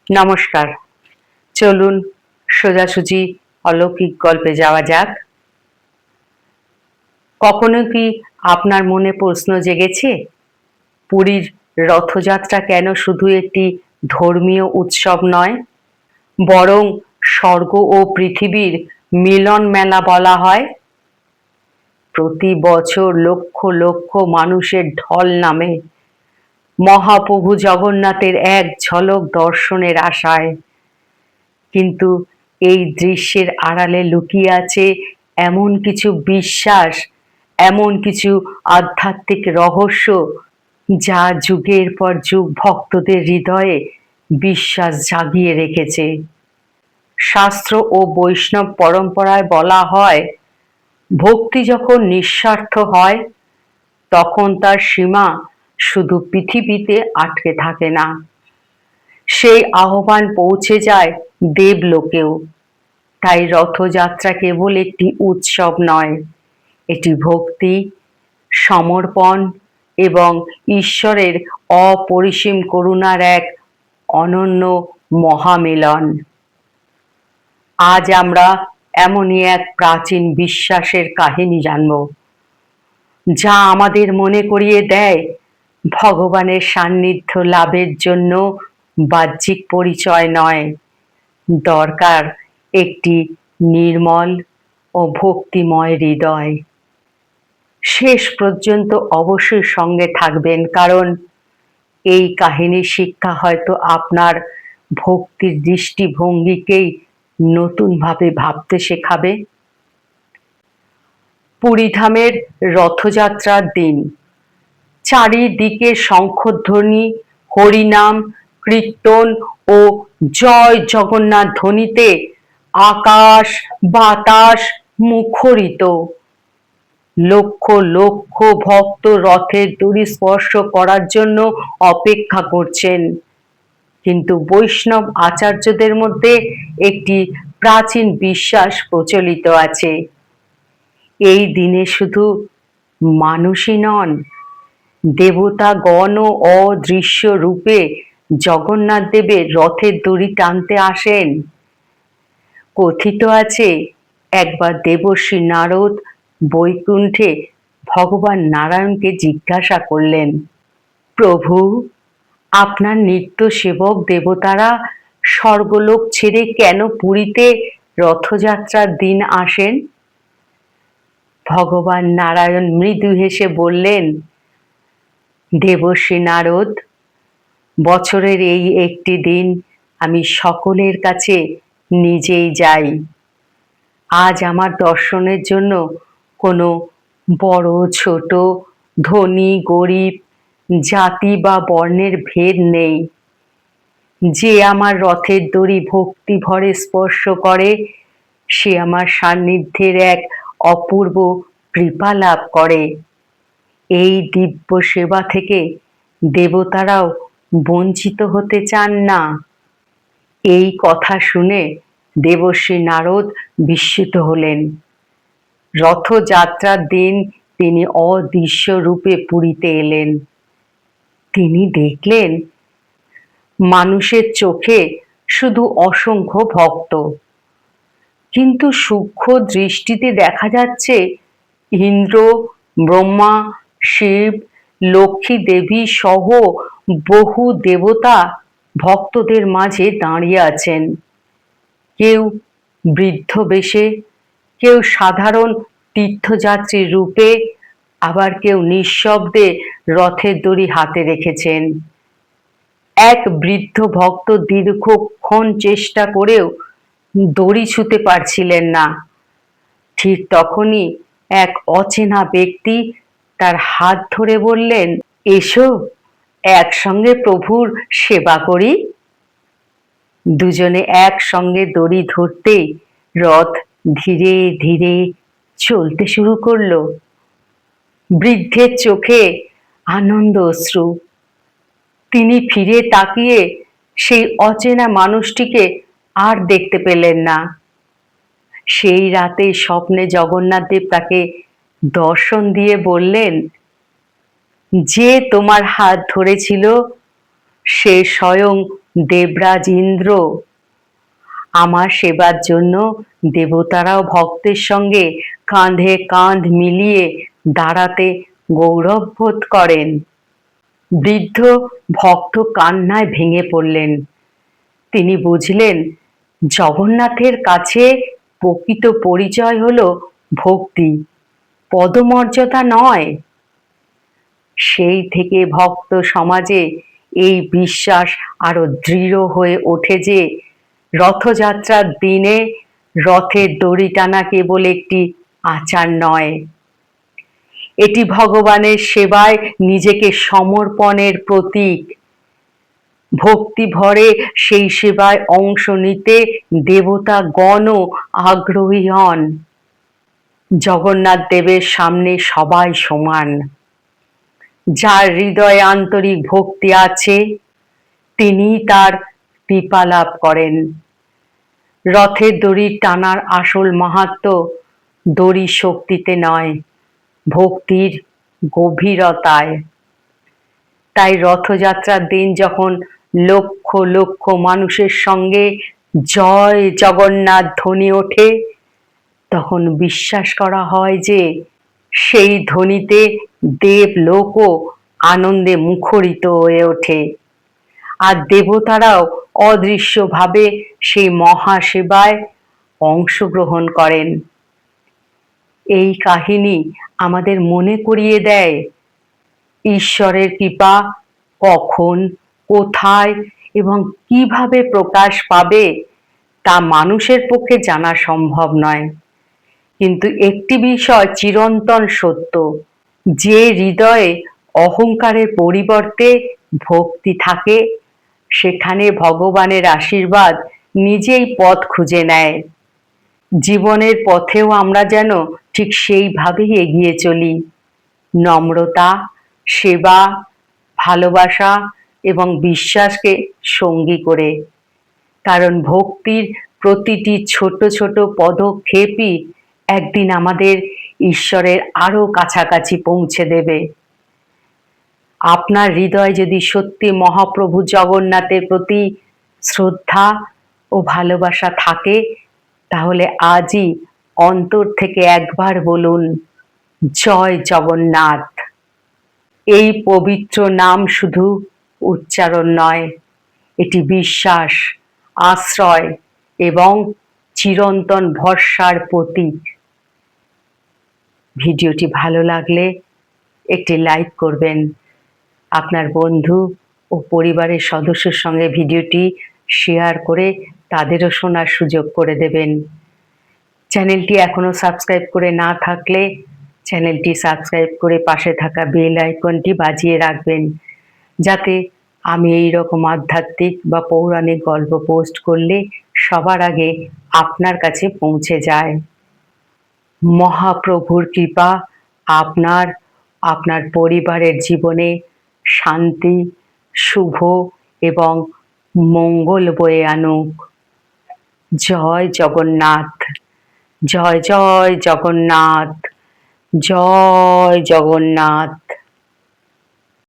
নমস্কার। চলুন সোজাসুজি অলৌকিক গল্পে যাওয়া যাক। কখনো কি আপনার মনে প্রশ্ন জেগেছে, পুরীর রথযাত্রা কেন শুধু একটি ধর্মীয় উৎসব নয়, বরং স্বর্গ ও পৃথিবীর মিলন মেলা বলা হয়? প্রতি বছর লক্ষ লক্ষ মানুষের ঢল নামে মহাপ্রভু জগন্নাথের এক ঝলক দর্শনের আশায়। কিন্তু এই দৃশ্যের আড়ালে লুকিয়ে আছে এমন কিছু বিশ্বাস, এমন কিছু আধ্যাত্মিক রহস্য, যা যুগের পর যুগ ভক্তদের হৃদয়ে বিশ্বাস জাগিয়ে রেখেছে। শাস্ত্র ও বৈষ্ণব পরম্পরায় বলা হয়, ভক্তি যখন নিঃস্বার্থ হয়, তখন তার সীমা শুধু পৃথিবীতে আটকে থাকে না, সেই আহ্বান পৌঁছে যায় দেবলোকেও। তাই রথযাত্রা কেবল একটি উৎসব নয়, এটি ভক্তি, সমর্পণ এবং ঈশ্বরের অপরিসীম করুণার এক অনন্য মহামিলন। আজ আমরা এমনই এক প্রাচীন বিশ্বাসের কাহিনী জানব, যা আমাদের মনে করিয়ে দেয় ভগবানের সান্নিধ্য লাভের জন্য বাহ্যিক পরিচয় নয়, দরকার একটি নির্মল ও ভক্তিময় হৃদয়। শেষ পর্যন্ত অবশ্যই সঙ্গে থাকবেন, কারণ এই কাহিনীর শিক্ষা হয়তো আপনার ভক্তির দৃষ্টিভঙ্গিকেই নতুনভাবে ভাবতে শেখাবে। পুরীধামের রথযাত্রার দিন চারিদিকে শঙ্খধ্বনি, হরিনাম, কীর্তন ও জয় জগন্নাথ ধ্বনিতে আকাশ বাতাস মুখরিত। লক্ষ লক্ষ ভক্ত রথের দড়ি স্পর্শ করার জন্য অপেক্ষা করছেন। কিন্তু বৈষ্ণব আচার্যদের মধ্যে একটি প্রাচীন বিশ্বাস প্রচলিত আছে, এই দিনে শুধু মানুষই নন, দেবতাগণও অদৃশ্য রূপে জগন্নাথ দেবের রথের দড়ি টানতে আসেন। কথিত আছে, একবার দেবর্ষি নারদ বৈকুণ্ঠে ভগবান নারায়ণকে জিজ্ঞাসা করলেন, প্রভু, আপনার নিত্য সেবক দেবতারা স্বর্গলোক ছেড়ে কেন পুরীতে রথযাত্রার দিন আসেন? ভগবান নারায়ণ মৃদু হেসে বললেন, দেবর্ষি নারদ, বছরের এই একটি দিন আমি সকলের কাছে নিজেই যাই। আজ আমার দর্শনের জন্য কোনো বড় ছোট, ধনী গরিব, জাতি বা বর্ণের ভেদ নেই। যে আমার রথের দড়ি ভক্তি ভরে স্পর্শ করে, সে আমার সান্নিধ্যের এক অপূর্ব কৃপা লাভ করে। এই দিব্য সেবা থেকে দেবতারাও বঞ্চিত হতে চান না। এই কথা শুনে দেবর্ষি নারদ বিস্মিত হলেন। রথযাত্রার দিন তিনি অদৃশ্য রূপে পুরীতে এলেন। তিনি দেখলেন মানুষের চোখে শুধু অসংখ্য ভক্ত, কিন্তু সূক্ষ্ম দৃষ্টিতে দেখা যাচ্ছে ইন্দ্র, ব্রহ্মা, শিব, লক্ষ্মী দেবী সহ বহু দেবতা ভক্তদের মাঝে দাঁড়িয়ে আছেন। কেউ বৃদ্ধ বেশে, কেউ সাধারণ তীর্থযাত্রীর রূপে, আবার কেউ নিঃশব্দে রথের দড়ি হাতে রেখেছেন। এক বৃদ্ধ ভক্ত দীর্ঘক্ষণ চেষ্টা করেও দড়ি ছুঁতে পারছিলেন না। ঠিক তখনই এক অচেনা ব্যক্তি তার হাত ধরে বললেন, এসো, একসঙ্গে প্রভুর সেবা করি। দুজনে একসঙ্গে দড়ি ধরতেই রথ ধীরে ধীরে চলতে শুরু করলো। বৃদ্ধের চোখে আনন্দ অশ্রু। তিনি ফিরে তাকিয়ে সেই অচেনা মানুষটিকে আর দেখতে পেলেন না। সেই রাতে স্বপ্নে জগন্নাথ দেব তাকে দর্শন দিয়ে বললেন, যে তোমার হাত ধরেছিল সে স্বয়ং দেবরাজ ইন্দ্র। আমার সেবার জন্য দেবতারাও ভক্তের সঙ্গে কাঁধে কাঁধ মিলিয়ে দাঁড়াতে গৌরব বোধ করেন। বৃদ্ধ ভক্ত কান্নায় ভেঙে পড়লেন। তিনি বুঝলেন জগন্নাথের কাছে প্রকৃত পরিচয় হলো ভক্তি, পদমর্যাদা নয়। সেই থেকে ভক্ত সমাজে এই বিশ্বাস আরো দৃঢ় হয়ে ওঠে যে রথযাত্রার দিনে রথের দড়ি টানা কেবল একটি আচার নয়, এটি ভগবানের সেবায় নিজেকে সমর্পণের প্রতীক। ভক্তি ভরে সেই সেবায় অংশ নিতে দেবতাগণও আগ্রহী হন। জগন্নাথ দেবের সামনে সবাই সমান। যার হৃদয়ে আন্তরিক ভক্তি আছে তিনি তার কৃপা লাভ করেন। রথের দড়ি টানার আসল মাহাত্ম্য দড়ির শক্তিতে নয়, ভক্তির গভীরতায়। তাই রথযাত্রার দিন যখন লক্ষ লক্ষ মানুষের সঙ্গে জয় জগন্নাথ ধ্বনি ওঠে, তখন বিশ্বাস করা হয় যে সেই ধ্বনিতে দেবলোকও আনন্দে মুখরিত হয়ে ওঠে, আর দেবতারাও অদৃশ্যভাবে সেই মহাসেবায় অংশগ্রহণ করেন। এই কাহিনী আমাদের মনে করিয়ে দেয় ঈশ্বরের কৃপা কখন, কোথায় এবং কিভাবে প্রকাশ পাবে তা মানুষের পক্ষে জানা সম্ভব নয়। কিন্তু একটি বিষয় চিরন্তন সত্য, যে হৃদয়ে অহংকারের পরিবর্তে ভক্তি থাকে সেখানে ভগবানের আশীর্বাদ নিজেই পথ খুঁজে নেয়। জীবনের পথেও আমরা যেন ঠিক সেইভাবেই এগিয়ে চলি, নম্রতা, সেবা, ভালোবাসা এবং বিশ্বাসকে সঙ্গী করে। কারণ ভক্তির প্রতিটি ছোট ছোট পদক্ষেপই একদিন আমাদের ঈশ্বরের আরো কাছাকাছি পৌঁছে দেবে। আপনার হৃদয় যদি সত্যি মহাপ্রভু জগন্নাথের প্রতি শ্রদ্ধা ও ভালোবাসা থাকে, তাহলে আজই অন্তর থেকে একবার বলুন, জয় জগন্নাথ। এই পবিত্র নাম শুধু উচ্চারণ নয়, এটি বিশ্বাস, আশ্রয় এবং চিরন্তন ভরসার প্রতীক। ভিডিওটি ভালো লাগলে একটি লাইক করবেন, আপনার বন্ধু ও পরিবারের সদস্যের সঙ্গে ভিডিওটি শেয়ার করে তাদেরও শোনার সুযোগ করে দেবেন। চ্যানেলটি এখনো সাবস্ক্রাইব করে না থাকলে চ্যানেলটি সাবস্ক্রাইব করে পাশে থাকা বেল আইকনটি বাজিয়ে রাখবেন, যাতে আমি এই রকম আধ্যাত্মিক বা পৌরাণিক গল্প পোস্ট করলে সবার আগে আপনার কাছে পৌঁছে যায়। মহাপ্রভুর কৃপা আপনার, আপনার পরিবারের জীবনে শান্তি, শুভ এবং মঙ্গল বয়ে আনুক। জয় জগন্নাথ, জয় জয় জগন্নাথ, জয় জগন্নাথ।